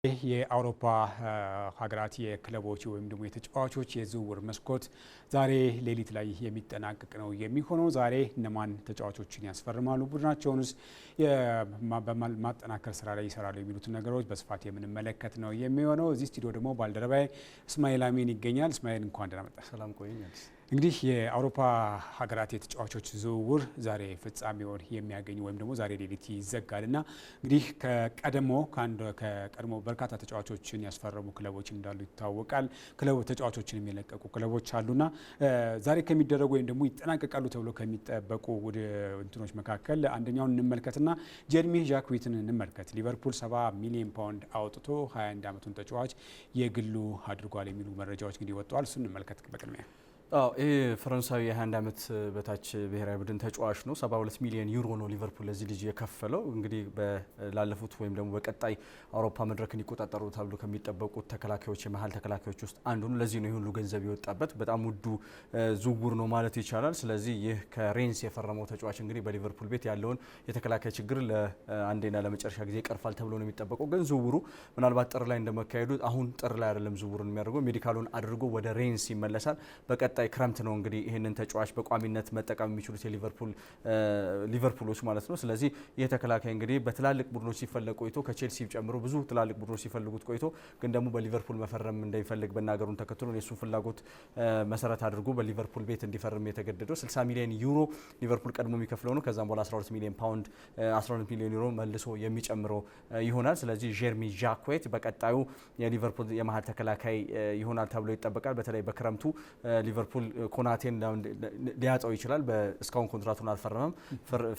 የአውሮፓ ሀገራት የክለቦች ወይም ደግሞ የተጫዋቾች የዝውውር መስኮት ዛሬ ሌሊት ላይ የሚጠናቀቅ ነው የሚሆነው። ዛሬ እነማን ተጫዋቾችን ያስፈርማሉ፣ ቡድናቸውንስ በማጠናከር ስራ ላይ ይሰራሉ የሚሉትን ነገሮች በስፋት የምንመለከት ነው የሚሆነው። እዚህ ስቱዲዮ ደግሞ ባልደረባዬ እስማኤል አሚን ይገኛል። እስማኤል እንኳን ደህና መጣህ። ሰላም ቆይ። እንግዲህ የአውሮፓ ሀገራት የተጫዋቾች ዝውውር ዛሬ ፍጻሜውን የሚያገኝ ወይም ደግሞ ዛሬ ሌሊት ይዘጋል እና እንግዲህ ከቀድሞ በርካታ ተጫዋቾችን ያስፈረሙ ክለቦች እንዳሉ ይታወቃል። ተጫዋቾችን የሚለቀቁ ክለቦች አሉና ዛሬ ከሚደረጉ ወይም ደግሞ ይጠናቀቃሉ ተብሎ ከሚጠበቁ እንትኖች መካከል አንደኛውን እንመልከትና ጀርሚ ዣክዊትን እንመልከት። ሊቨርፑል 70 ሚሊዮን ፓውንድ አውጥቶ 21 ዓመቱን ተጫዋች የግሉ አድርጓል የሚሉ መረጃዎች እንግዲህ ወጥተዋል። እሱን እንመልከት በቅድሚያ። ይህ ፈረንሳዊ የ21 ዓመት በታች ብሔራዊ ቡድን ተጫዋች ነው። 72 ሚሊዮን ዩሮ ነው ሊቨርፑል ለዚህ ልጅ የከፈለው። እንግዲህ ላለፉት ወይም ደግሞ በቀጣይ አውሮፓ መድረክን ይቆጣጠሩ ተብሎ ከሚጠበቁት ተከላካዮች የመሀል ተከላካዮች ውስጥ አንዱ ነው። ለዚህ ነው ሁሉ ገንዘብ የወጣበት። በጣም ውዱ ዝውውር ነው ማለት ይቻላል። ስለዚህ ይህ ከሬንስ የፈረመው ተጫዋች እንግዲህ በሊቨርፑል ቤት ያለውን የተከላካይ ችግር ለአንዴና ለመጨረሻ ጊዜ ይቀርፋል ተብሎ ነው የሚጠበቀው። ግን ዝውውሩ ምናልባት ጥር ላይ እንደመካሄዱ አሁን ጥር ላይ አይደለም ዝውውሩን የሚያደርገው፣ ሜዲካሉን አድርጎ ወደ ሬንስ ይመለሳል። በቀጣይ ክረምት ነው እንግዲህ ይህንን ተጫዋች በቋሚነት መጠቀም የሚችሉት ሊቨርፑሎች ማለት ነው። ስለዚህ ይህ ተከላካይ እንግዲህ በትላልቅ ቡድኖች ሲፈለግ ቆይቶ ከቼልሲ ጨምሮ ብዙ ትላልቅ ቡድኖች ሲፈልጉት ቆይቶ ግን ደግሞ በሊቨርፑል መፈረም እንደሚፈልግ መናገሩን ተከትሎ የእሱን ፍላጎት መሰረት አድርጎ በሊቨርፑል ቤት እንዲፈርም የተገደደው 60 ሚሊዮን ዩሮ ሊቨርፑል ቀድሞ የሚከፍለው ነው። ከዛም በኋላ 12 ሚሊዮን ፓውንድ 12 ሚሊዮን ዩሮ መልሶ የሚጨምረው ይሆናል። ስለዚህ ጀርሚ ዣክዌት በቀጣዩ የሊቨርፑል የመሀል ተከላካይ ይሆናል ተብሎ ይጠበቃል። በተለይ በክረምቱ ሊቨርፑል ኮናቴን ሊያጣው ይችላል። እስካሁን ኮንትራቱን አልፈረመም።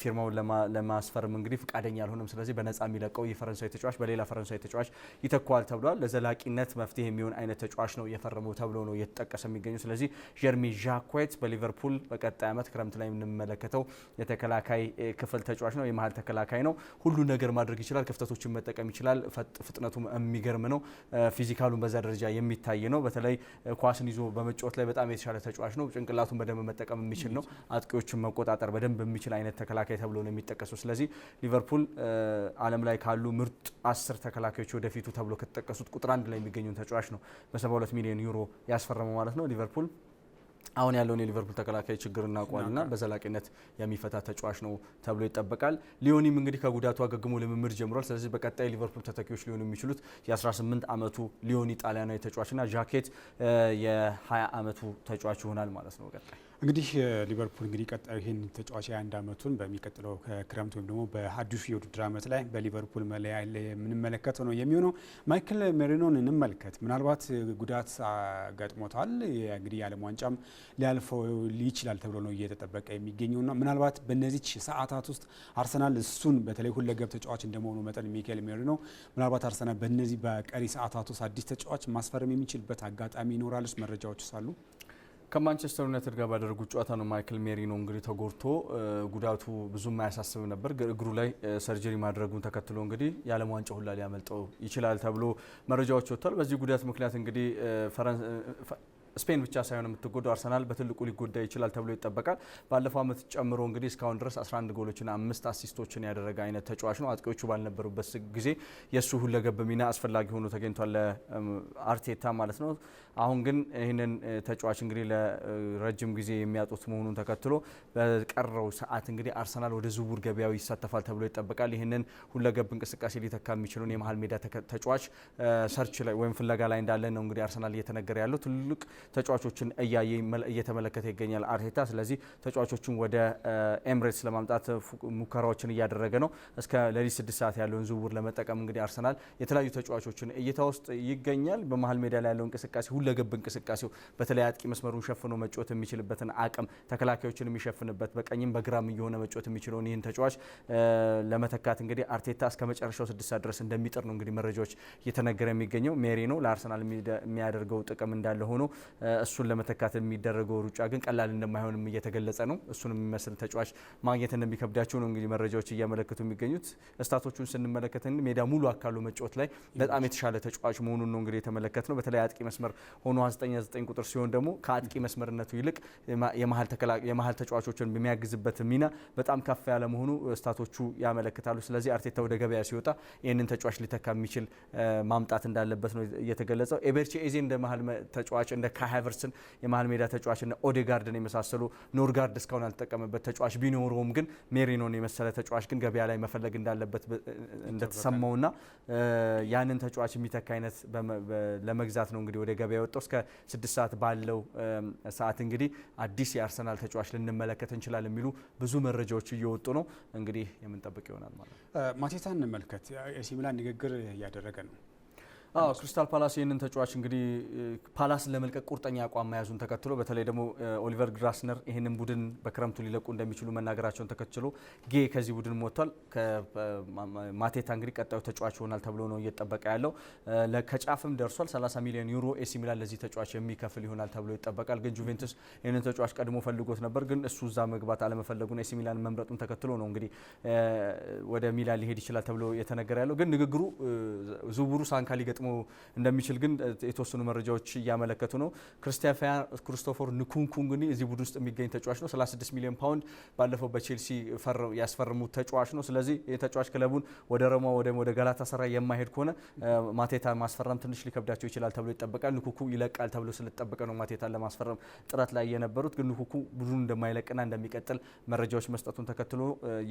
ፊርማውን ለማስፈረም እንግዲህ ፍቃደኛ አልሆነም። ስለዚህ በነፃ የሚለቀው የፈረንሳይ ተጫዋች በሌላ ፈረንሳይ ተጫዋች ይተኳል ተብሏል። ለዘላቂነት መፍትሄ የሚሆን አይነት ተጫዋች ነው የፈረመው ተብሎ ነው እየተጠቀሰ የሚገኙ። ስለዚህ ጀርሚ ዣክዌት በሊቨርፑል በቀጣይ ዓመት ክረምት ላይ የምንመለከተው የተከላካይ ክፍል ተጫዋች ነው። የመሀል ተከላካይ ነው። ሁሉ ነገር ማድረግ ይችላል። ክፍተቶችን መጠቀም ይችላል። ፍጥነቱ የሚገርም ነው። ፊዚካሉን በዛ ደረጃ የሚታይ ነው። በተለይ ኳስን ይዞ በመጫወት ላይ በጣም የተሻለ ተጫዋች ነው። ጭንቅላቱን በደንብ መጠቀም የሚችል ነው። አጥቂዎችን መቆጣጠር በደንብ የሚችል አይነት ተከላካይ ተብሎ ነው የሚጠቀሰው። ስለዚህ ሊቨርፑል ዓለም ላይ ካሉ ምርጥ 10 ተከላካዮች ወደፊቱ ተብሎ ከተጠቀሱት ቁጥር 1 ላይ የሚገኙ ተጫዋች ነው በ72 ሚሊዮን ዩሮ ያስፈረመው ማለት ነው። ሊቨርፑል አሁን ያለውን የሊቨርፑል ተከላካይ ችግር እናውቀዋልና በዘላቂነት የሚፈታ ተጫዋች ነው ተብሎ ይጠበቃል። ሊዮኒም እንግዲህ ከጉዳቱ አገግሞ ልምምድ ጀምሯል። ስለዚህ በቀጣይ ሊቨርፑል ተተኪዎች ሊሆኑ የሚችሉት የ18 ዓመቱ ሊዮኒ ጣሊያናዊ ተጫዋችና ዣኬት የ20 ዓመቱ ተጫዋች ይሆናል ማለት ነው። ቀጣይ እንግዲህ ሊቨርፑል እንግዲህ ቀጣዩ ይህን ተጫዋች የ21 ዓመቱን በሚቀጥለው ከክረምት ወይም ደግሞ በአዲሱ የውድድር ዓመት ላይ በሊቨርፑል መለያ የምንመለከተው ነው የሚሆነው። ማይክል ሜሪኖን እንመልከት። ምናልባት ጉዳት ገጥሞታል። እንግዲህ የዓለም ዋንጫም ሊያልፈው ይችላል ተብሎ ነው እየተጠበቀ የሚገኘውና ምናልባት በእነዚህ ሰዓታት ውስጥ አርሰናል እሱን በተለይ ሁለገብ ተጫዋች እንደመሆኑ መጠን ሚካኤል ሜሪኖ ምናልባት አርሰናል በእነዚህ በቀሪ ሰዓታት ውስጥ አዲስ ተጫዋች ማስፈረም የሚችልበት አጋጣሚ ይኖራልስ? መረጃዎች ሳሉ ከማንቸስተር ዩናይትድ ጋር ባደረጉት ጨዋታ ነው ማይክል ሜሪኖ እንግዲህ ተጎድቶ ጉዳቱ ብዙም አያሳስብ ነበር። እግሩ ላይ ሰርጀሪ ማድረጉን ተከትሎ እንግዲህ የዓለም ዋንጫ ሁላ ሊያመልጠው ይችላል ተብሎ መረጃዎች ወጥተዋል። በዚህ ጉዳት ምክንያት እንግዲህ ስፔን ብቻ ሳይሆን የምትጎዳው አርሰናል በትልቁ ሊጎዳ ይችላል ተብሎ ይጠበቃል። ባለፈው ዓመት ጨምሮ እንግዲህ እስካሁን ድረስ 11 ጎሎችና 5 አሲስቶችን ያደረገ አይነት ተጫዋች ነው። አጥቂዎቹ ባልነበሩበት ጊዜ የእሱ ሁለገብ ሚና አስፈላጊ ሆኖ ተገኝቷል ለአርቴታ ማለት ነው። አሁን ግን ይህንን ተጫዋች እንግዲህ ለረጅም ጊዜ የሚያጡት መሆኑን ተከትሎ በቀረው ሰዓት እንግዲህ አርሰናል ወደ ዝውውር ገበያው ይሳተፋል ተብሎ ይጠበቃል። ይህንን ሁለገብ እንቅስቃሴ ሊተካ የሚችለውን የመሀል ሜዳ ተጫዋች ሰርች ላይ ወይም ፍለጋ ላይ እንዳለ ነው እንግዲህ አርሰናል እየተነገረ ያለው። ትልቅ ተጫዋቾችን እየተመለከተ ይገኛል አርቴታ። ስለዚህ ተጫዋቾችን ወደ ኤምሬትስ ለማምጣት ሙከራዎችን እያደረገ ነው። እስከ ሌሊት 6 ሰዓት ያለውን ዝውውር ለመጠቀም እንግዲህ አርሰናል የተለያዩ ተጫዋቾችን እይታ ውስጥ ይገኛል። በመሀል ሜዳ ላይ ያለው እንቅስቃሴ ሁለገብ እንቅስቃሴው በተለይ አጥቂ መስመሩን ሸፍኖ መጫወት የሚችልበትን አቅም ተከላካዮችን የሚሸፍንበት በቀኝም በግራም እየሆነ መጫወት የሚችለውን ይህን ተጫዋች ለመተካት እንግዲህ አርቴታ እስከ መጨረሻው 6 ሰዓት ድረስ እንደሚጥር ነው እንግዲህ መረጃዎች እየተነገረ የሚገኘው። ሜሪኖ ለአርሰናል የሚያደርገው ጥቅም እንዳለ ሆኖ እሱን ለመተካት የሚደረገው ሩጫ ግን ቀላል እንደማይሆንም እየተገለጸ ነው። እሱን የሚመስል ተጫዋች ማግኘት እንደሚከብዳቸው ነው እንግዲህ መረጃዎች እያመለከቱ የሚገኙት። ስታቶቹን ስንመለከት ሜዳ ሙሉ አካሉ መጫወት ላይ በጣም የተሻለ ተጫዋች መሆኑን ነው እንግዲህ የተመለከት ነው። በተለይ አጥቂ መስመር ሆኖ 9 ቁጥር ሲሆን ደግሞ ከአጥቂ መስመርነቱ ይልቅ የመሀል ተጫዋቾችን በሚያግዝበት ሚና በጣም ከፍ ያለ መሆኑ ስታቶቹ ያመለክታሉ። ስለዚህ አርቴታ ወደ ገበያ ሲወጣ ይህንን ተጫዋች ሊተካ የሚችል ማምጣት እንዳለበት ነው የተገለጸው። ኤቤርቺ ኤዜ እንደ መሀል ተጫዋች እንደ ካይ ሃቨርትስን የመሀል ሜዳ ተጫዋች እንደ ኦዴጋርድን የመሳሰሉ ኖርጋርድ እስካሁን ያልተጠቀመበት ተጫዋች ቢኖረውም ግን ሜሪኖን የመሰለ ተጫዋች ግን ገበያ ላይ መፈለግ እንዳለበት እንደተሰማውና ያንን ተጫዋች የሚተካ አይነት ለመግዛት ነው እንግዲህ ወደ ገበያ የወጣው። እስከ 6 ሰዓት ባለው ሰዓት እንግዲህ አዲስ የአርሰናል ተጫዋች ልንመለከት እንችላለን የሚሉ ብዙ መረጃዎች እየወጡ ነው። እንግዲህ የምንጠብቅ ይሆናል ማለት ነው። ማቴታን እንመልከት። ኤሲ ሚላን ንግግር እያደረገ ነው። ክሪስታል ፓላስ ይህንን ተጫዋች እንግዲህ ፓላስን ለመልቀቅ ቁርጠኛ አቋም መያዙን ተከትሎ በተለይ ደግሞ ኦሊቨር ግላስነር ይህንን ቡድን በክረምቱ ሊለቁ እንደሚችሉ መናገራቸውን ተከትሎ ጌ ከዚህ ቡድን ወጥቷል። ማቴታ እንግዲህ ቀጣዩ ተጫዋች ይሆናል ተብሎ ነው እየተጠበቀ ያለው። ከጫፍም ደርሷል። 30 ሚሊዮን ዩሮ ኤሲ ሚላን ለዚህ ተጫዋች የሚከፍል ይሆናል ተብሎ ይጠበቃል። ግን ጁቬንቱስ ይህንን ተጫዋች ቀድሞ ፈልጎት ነበር። ግን እሱ እዛ መግባት አለመፈለጉን ኤሲ ሚላን መምረጡን ተከትሎ ነው እንግዲህ ወደ ሚላን ሊሄድ ይችላል ተብሎ የተነገረ ያለው። ግን ንግግሩ ዝውውሩ ሳንካ ሊገጥመው እንደሚችል ግን የተወሰኑ መረጃዎች እያመለከቱ ነው። ክሪስቶፈር ንኩንኩ እንግዲህ እዚህ ቡድን ውስጥ የሚገኝ ተጫዋች ነው። 36 ሚሊዮን ፓውንድ ባለፈው በቼልሲ ያስፈረሙት ተጫዋች ነው። ስለዚህ የተጫዋች ክለቡን ወደ ሮማ ወደ ጋላታሳራይ የማይሄድ ከሆነ ማቴታ ማስፈረም ትንሽ ሊከብዳቸው ይችላል ተብሎ ይጠበቃል። ንኩኩ ይለቃል ተብሎ ስለተጠበቀ ነው ማቴታን ለማስፈረም ጥረት ላይ የነበሩት። ግን ንኩኩ ቡድኑ እንደማይለቅና እንደሚቀጥል መረጃዎች መስጠቱን ተከትሎ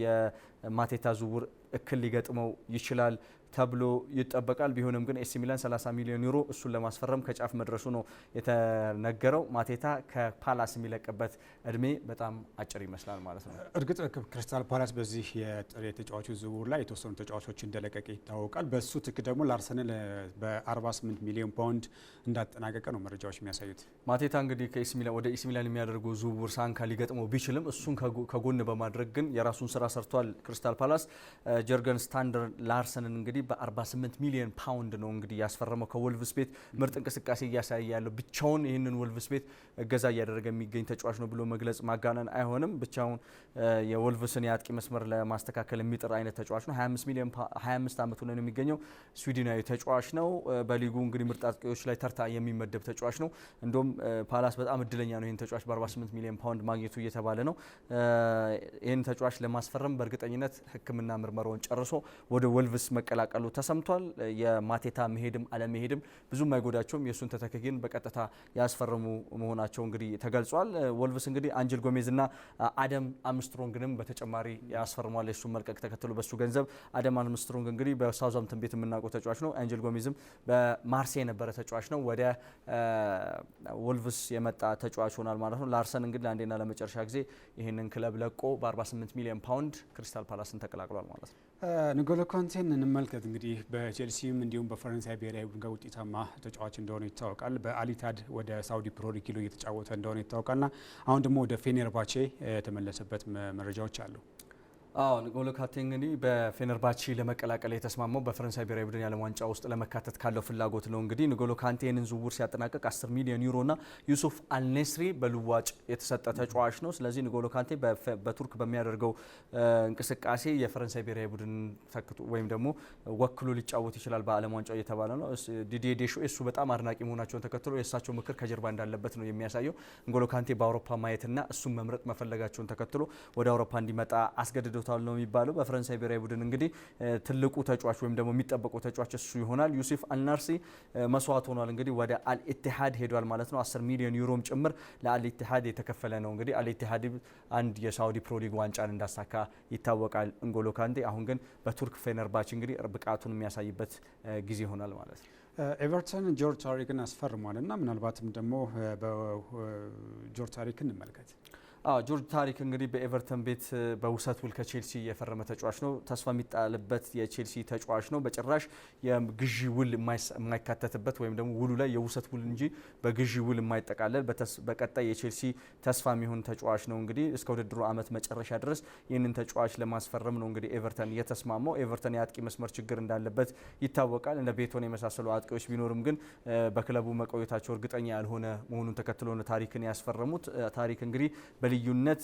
የማቴታ ዝውውር እክል ሊገጥመው ይችላል ተብሎ ይጠበቃል። ቢሆንም ግን ኤሲ ሚላን 30 ሚሊዮን ዩሮ እሱን ለማስፈረም ከጫፍ መድረሱ ነው የተነገረው። ማቴታ ከፓላስ የሚለቅበት እድሜ በጣም አጭር ይመስላል ማለት ነው። እርግጥ ክሪስታል ፓላስ በዚህ የጥሬ ተጫዋቾች ዝውውር ላይ የተወሰኑ ተጫዋቾች እንደለቀቀ ይታወቃል። በሱ ትክ ደግሞ ለአርሰናል በ48 ሚሊዮን ፓውንድ እንዳጠናቀቀ ነው መረጃዎች የሚያሳዩት። ማቴታ እንግዲህ ወደ ኤሲ ሚላን የሚያደርገው ዝውውር ሳንካ ሊገጥመው ቢችልም እሱን ከጎን በማድረግ ግን የራሱን ስራ ሰርቷል ክሪስታል ፓላስ። ጀርገን ስታንደር ላርሰንን እንግዲህ በ48 ሚሊዮን ፓውንድ ነው እንግዲህ ያስፈረመው። ከወልቭስ ቤት ምርጥ እንቅስቃሴ እያሳየ ያለው ብቻውን ይህንን ወልቭስ ቤት እገዛ እያደረገ የሚገኝ ተጫዋች ነው ብሎ መግለጽ ማጋነን አይሆንም። ብቻውን የወልቭስን የአጥቂ መስመር ለማስተካከል የሚጥር አይነት ተጫዋች ነው። 25 ዓመቱ ላይ ነው የሚገኘው። ስዊድናዊ ተጫዋች ነው። በሊጉ እንግዲህ ምርጥ አጥቂዎች ላይ ተርታ የሚመደብ ተጫዋች ነው። እንዲሁም ፓላስ በጣም እድለኛ ነው ይህን ተጫዋች በ48 ሚሊዮን ፓውንድ ማግኘቱ እየተባለ ነው። ይህን ተጫዋች ለማስፈረም በእርግጠኝነት ሕክምና ምርመራውን ጨርሶ ወደ ወልቭስ መቀላቀሉ ተሰምቷል። የማቴታ መሄድም አለመሄድም ብዙም አይጎዳቸውም። የእሱን ተተኪ ግን በቀጥታ ያስፈረሙ መሆናቸው እንግዲህ ተገልጿል። ወልቭስ እንግዲህ አንጀል ጎሜዝና አደም አምስትሮንግንም በተጨማሪ ያስፈርሟል። የእሱን መልቀቅ ተከትሎ በሱ ገንዘብ አደም አምስትሮንግ እንግዲህ በሳውዛምፕተን ቤት የምናውቀው ተጫዋች ነው። አንጀል ጎሜዝም በማርሴይ የነበረ ተጫዋች ነው። ወደ ወልቭስ የመጣ ተጫዋች ሆናል ማለት ነው። ላርሰን እንግዲህ ለአንዴና ለመጨረሻ ጊዜ ይህንን ክለብ ለቆ በ48 ሚሊዮን ፓውንድ ክሪስታል ፓላስን ተቀላቅሏል ማለት ነው። ንጎሎ ካንቴን እንመልከት። እንግዲህ በቼልሲም እንዲሁም በፈረንሳይ ብሔራዊ ቡድን ጋር ውጤታማ ተጫዋች እንደሆነ ይታወቃል። በአሊታድ ወደ ሳውዲ ፕሮ ሊግ እየተጫወተ እንደሆነ ይታወቃልና አሁን ደግሞ ወደ ፌኔርባቼ የተመለሰበት መረጃዎች አሉ። ንጎሎ ካንቴ እንግዲህ በፌነርባቼ ለመቀላቀል የተስማማው በፈረንሳይ ብሔራዊ ቡድን የዓለም ዋንጫ ውስጥ ለመካተት ካለው ፍላጎት ነው። እንግዲህ ንጎሎ ካንቴ ይህንን ዝውውር ሲያጠናቀቅ 10 ሚሊዮን ዩሮና ዩሱፍ አልኔስሪ በልዋጭ የተሰጠ ተጫዋች ነው። ስለዚህ ንጎሎ ካንቴ በቱርክ በሚያደርገው እንቅስቃሴ የፈረንሳይ ብሔራዊ ቡድን ተክቶ ወይም ደግሞ ወክሎ ሊጫወት ይችላል በዓለም ዋንጫው እየተባለ ነው። ዲዲዬ ዴሾ እሱ በጣም አድናቂ መሆናቸውን ተከትሎ የእሳቸው ምክር ከጀርባ እንዳለበት ነው የሚያሳየው። ንጎሎ ካንቴ በአውሮፓ ማየትና እሱን መምረጥ መፈለጋቸውን ተከትሎ ወደ አውሮፓ እንዲመጣ አስገድዶ ታል ነው የሚባለው። በፈረንሳይ ብሔራዊ ቡድን እንግዲህ ትልቁ ተጫዋች ወይም ደግሞ የሚጠበቀው ተጫዋች እሱ ይሆናል። ዩሱፍ አልናርሲ መስዋዕት ሆኗል። እንግዲህ ወደ አልኢቲሃድ ሄዷል ማለት ነው። 10 ሚሊዮን ዩሮም ጭምር ለአልኢቲሃድ የተከፈለ ነው። እንግዲህ አልኢቲሃድ አንድ የሳውዲ ፕሮ ሊግ ዋንጫን እንዳሳካ ይታወቃል። ንጎሎ ካንቴ አሁን ግን በቱርክ ፌነርባቼ እንግዲህ ብቃቱን የሚያሳይበት ጊዜ ይሆናል ማለት ነው። ኤቨርተን ጆርጅ ታሪክን አስፈርሟል እና ምናልባትም ደግሞ በጆርጅ ታሪክን እንመልከት። ጆርጅ ታሪክ እንግዲህ በኤቨርተን ቤት በውሰት ውል ከቼልሲ የፈረመ ተጫዋች ነው። ተስፋ የሚጣልበት የቼልሲ ተጫዋች ነው። በጭራሽ የግዢ ውል የማይካተትበት ወይም ደግሞ ውሉ ላይ የውሰት ውል እንጂ በግዢ ውል የማይጠቃለል በቀጣይ የቼልሲ ተስፋ የሚሆን ተጫዋች ነው። እንግዲህ እስከ ውድድሩ ዓመት መጨረሻ ድረስ ይህንን ተጫዋች ለማስፈረም ነው እንግዲህ ኤቨርተን የተስማማው። ኤቨርተን የአጥቂ መስመር ችግር እንዳለበት ይታወቃል። እንደ ቤቶን የመሳሰሉ አጥቂዎች ቢኖርም ግን በክለቡ መቆየታቸው እርግጠኛ ያልሆነ መሆኑን ተከትሎ ነው ታሪክን ያስፈረሙት። ታሪክ እንግዲህ በልዩነት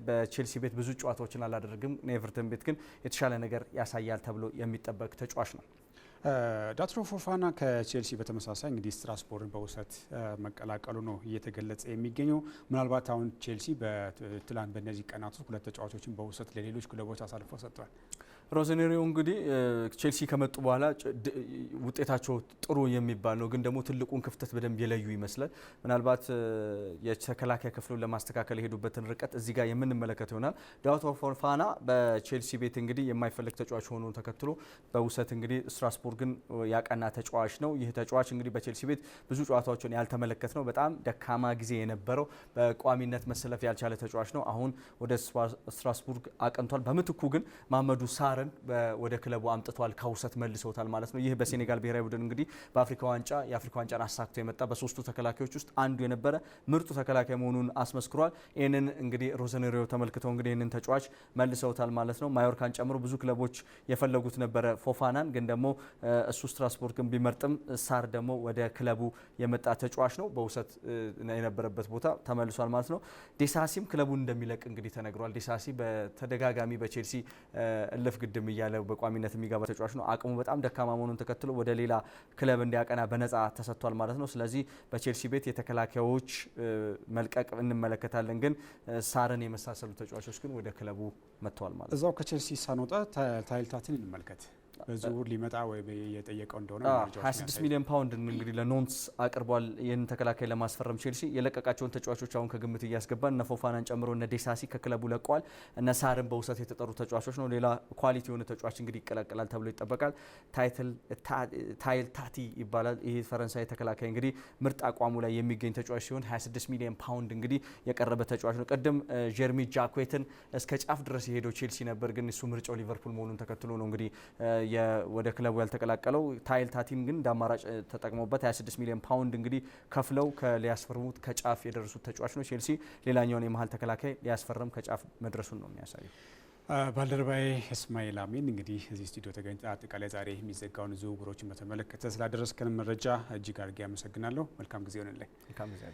በቼልሲ ቤት ብዙ ጨዋታዎችን አላደረግም። ኤቨርተን ቤት ግን የተሻለ ነገር ያሳያል ተብሎ የሚጠበቅ ተጫዋች ነው። ዳትሮ ፎፋና ከቼልሲ በተመሳሳይ እንግዲህ ስትራስቦርን በውሰት መቀላቀሉ ነው እየተገለጸ የሚገኘው። ምናልባት አሁን ቼልሲ በትላንት በእነዚህ ቀናት ውስጥ 2 ተጫዋቾችን በውሰት ለሌሎች ክለቦች አሳልፈው ሰጥቷል። ሮዘኔሪዮ እንግዲህ ቼልሲ ከመጡ በኋላ ውጤታቸው ጥሩ የሚባል ነው፣ ግን ደግሞ ትልቁን ክፍተት በደንብ የለዩ ይመስላል። ምናልባት የተከላካይ ክፍሉን ለማስተካከል የሄዱበትን ርቀት እዚህ ጋር የምንመለከት ይሆናል። ዳትሮ ፎፋና በቼልሲ ቤት እንግዲህ የማይፈለግ ተጫዋች ሆኖ ተከትሎ በውሰት እንግዲህ ስትራስቡርግን ያቀና ተጫዋች ነው። ይህ ተጫዋች እንግዲህ በቼልሲ ቤት ብዙ ጨዋታዎችን ያልተመለከት ነው። በጣም ደካማ ጊዜ የነበረው በቋሚነት መሰለፍ ያልቻለ ተጫዋች ነው። አሁን ወደ ስትራስቡርግ አቅንቷል። በምትኩ ግን ማመዱ ሳርን ወደ ክለቡ አምጥቷል፣ ከውሰት መልሰውታል ማለት ነው። ይህ በሴኔጋል ብሔራዊ ቡድን እንግዲህ በአፍሪካ ዋንጫ የአፍሪካ ዋንጫን አሳክቶ የመጣ በ3ቱ ተከላካዮች ውስጥ አንዱ የነበረ ምርጡ ተከላካይ መሆኑን አስመስክሯል። ይህንን እንግዲህ ሮዘኔሪዮ ተመልክተው እንግዲህ ይህንን ተጫዋች መልሰውታል ማለት ነው። ማዮርካን ጨምሮ ብዙ ክለቦች የፈለጉት ነበረ ፎፋናን፣ ግን ደግሞ እሱ ስትራስቡርግን ቢመርጥም ሳር ደግሞ ወደ ክለቡ የመጣ ተጫዋች ነው። በውሰት የነበረበት ቦታ ተመልሷል ማለት ነው። ዴሳሲም ክለቡን እንደሚለቅ እንግዲህ ተነግሯል። ዴሳሲ በተደጋጋሚ በቼልሲ እልፍ ግድም እያለ በቋሚነት የሚገባ ተጫዋች ነው። አቅሙ በጣም ደካማ መሆኑን ተከትሎ ወደ ሌላ ክለብ እንዲያቀና በነፃ ተሰጥቷል ማለት ነው። ስለዚህ በቼልሲ ቤት የተከላካዮች መልቀቅ እንመለከታለን፣ ግን ሳርን የመሳሰሉ ተጫዋቾች ግን ወደ ክለቡ መጥተዋል ማለት ነው። እዛው ከቼልሲ ሳንወጣ ታይልታትን እንመልከት። በዝውውር ሊመጣ ወይ የጠየቀው እንደሆነ 26 ሚሊዮን ፓውንድ እንግዲህ ለኖንስ አቅርቧል። ይህን ተከላካይ ለማስፈረም ቼልሲ የለቀቃቸውን ተጫዋቾች አሁን ከግምት እያስገባን እነ ፎፋናን ጨምሮ እነ ዴሳሲ ከክለቡ ለቀዋል። እነ ሳርን በውሰት የተጠሩ ተጫዋቾች ነው። ሌላ ኳሊቲ የሆነ ተጫዋች እንግዲህ ይቀላቀላል ተብሎ ይጠበቃል። ታይል ታቲ ይባላል። ይህ ፈረንሳይ ተከላካይ እንግዲህ ምርጥ አቋሙ ላይ የሚገኝ ተጫዋች ሲሆን 26 ሚሊዮን ፓውንድ እንግዲህ የቀረበ ተጫዋች ነው። ቅድም ጀርሚ ጃኩዌትን እስከ ጫፍ ድረስ የሄደው ቼልሲ ነበር፣ ግን እሱ ምርጫው ሊቨርፑል መሆኑን ተከትሎ ነው እንግዲህ ወደ ክለቡ ያልተቀላቀለው። ታይል ታቲን ግን እንደ አማራጭ ተጠቅመውበት 26 ሚሊዮን ፓውንድ እንግዲህ ከፍለው ሊያስፈርሙት ከጫፍ የደረሱት ተጫዋች ነው። ቼልሲ ሌላኛውን የመሀል ተከላካይ ሊያስፈርም ከጫፍ መድረሱን ነው የሚያሳየው። ባልደረባዬ እስማኤል አሚን እንግዲህ እዚህ ስቱዲዮ ተገኝተህ አጠቃላይ ዛሬ የሚዘጋውን ዝውውሮችን በተመለከተ ስላደረስከን መረጃ እጅግ አድርጌ አመሰግናለሁ። መልካም ጊዜ ሆነልኝ። መልካም ጊዜ